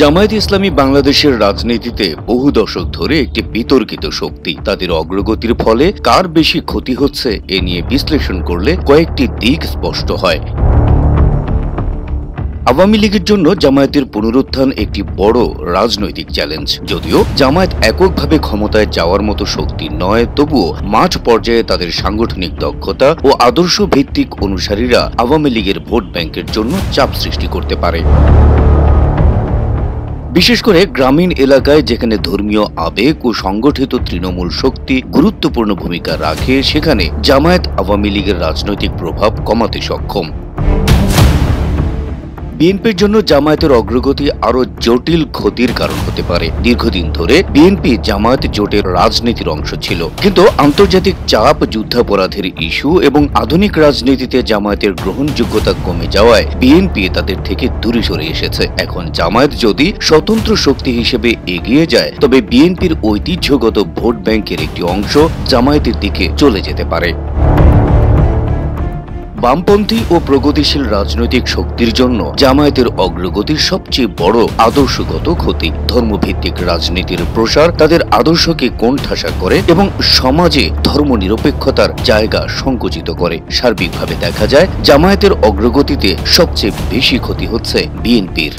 জামায়াতে ইসলামী বাংলাদেশের রাজনীতিতে বহু দশক ধরে একটি বিতর্কিত শক্তি। তাদের অগ্রগতির ফলে কার বেশি ক্ষতি হচ্ছে এ নিয়ে বিশ্লেষণ করলে কয়েকটি দিক স্পষ্ট হয়। আওয়ামী লীগের জন্য জামায়াতের পুনরুত্থান একটি বড় রাজনৈতিক চ্যালেঞ্জ। যদিও জামায়াত এককভাবে ক্ষমতায় যাওয়ার মতো শক্তি নয়, তবুও মাঠ পর্যায়ে তাদের সাংগঠনিক দক্ষতা ও আদর্শ ভিত্তিক অনুসারীরা আওয়ামী লীগের ভোট ব্যাংকের জন্য চাপ সৃষ্টি করতে পারে। বিশেষ করে গ্রামীণ এলাকায়, যেখানে ধর্মীয় আবেগ ও সংগঠিত তৃণমূল শক্তি গুরুত্বপূর্ণ ভূমিকা রাখে, সেখানে জামায়াত আওয়ামী লীগের রাজনৈতিক প্রভাব কমাতে সক্ষম। বিএনপির জন্য জামায়াতের অগ্রগতি আরো জটিল ক্ষতির কারণ হতে পারে। দীর্ঘদিন ধরে বিএনপি জামায়াত জোটের রাজনীতির অংশ ছিল, কিন্তু আন্তর্জাতিক চাপ, যুদ্ধাপরাধের ইস্যু এবং আধুনিক রাজনীতিতে জামায়াতের গ্রহণযোগ্যতা কমে যাওয়ায় বিএনপি তাদের থেকে দূরে সরে এসেছে। এখন জামায়াত যদি স্বতন্ত্র শক্তি হিসেবে এগিয়ে যায়, তবে বিএনপির ঐতিহ্যগত ভোট ব্যাংকের একটি অংশ জামায়াতের দিকে চলে যেতে পারে। বামপন্থী ও প্রগতিশীল রাজনৈতিক শক্তির জন্য জামায়াতের অগ্রগতির সবচেয়ে বড় আদর্শগত ক্ষতি। ধর্মভিত্তিক রাজনীতির প্রসার তাদের আদর্শকে কোণঠাসা করে এবং সমাজে ধর্মনিরপেক্ষতার জায়গা সংকুচিত করে। সার্বিকভাবে দেখা যায়, জামায়াতের অগ্রগতিতে সবচেয়ে বেশি ক্ষতি হচ্ছে বিএনপির।